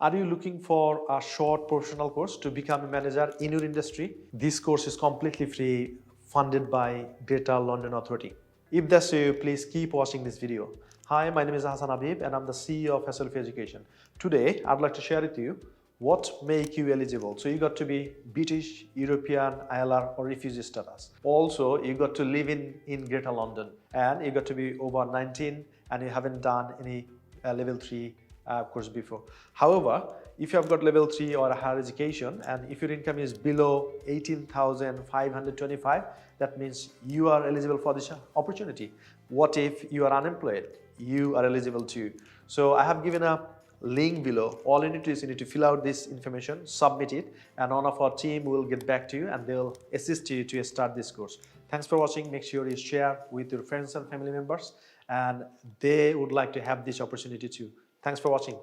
Are you looking for a short professional course to become a manager in your industry? This course is completely free, funded by Greater London Authority. If that's you, please keep watching this video. Hi, my name is Hassan Habib and I'm the CEO of Hassle Education. Today, I'd like to share with you what make you eligible. So you got to be British, European, ILR or refugee status. Also, you got to live in Greater London and you got to be over 19 and you haven't done any level 3 course before. However, if you have got level 3 or a higher education and if your income is below 18,525, that means you are eligible for this opportunity. What if you are unemployed? You are eligible too. So I have given a link below. All you need to do is you need to fill out this information, submit it, and one of our team will get back to you and they'll assist you to start this course. Thanks for watching. Make sure you share with your friends and family members, and they would like to have this opportunity too. Thanks for watching.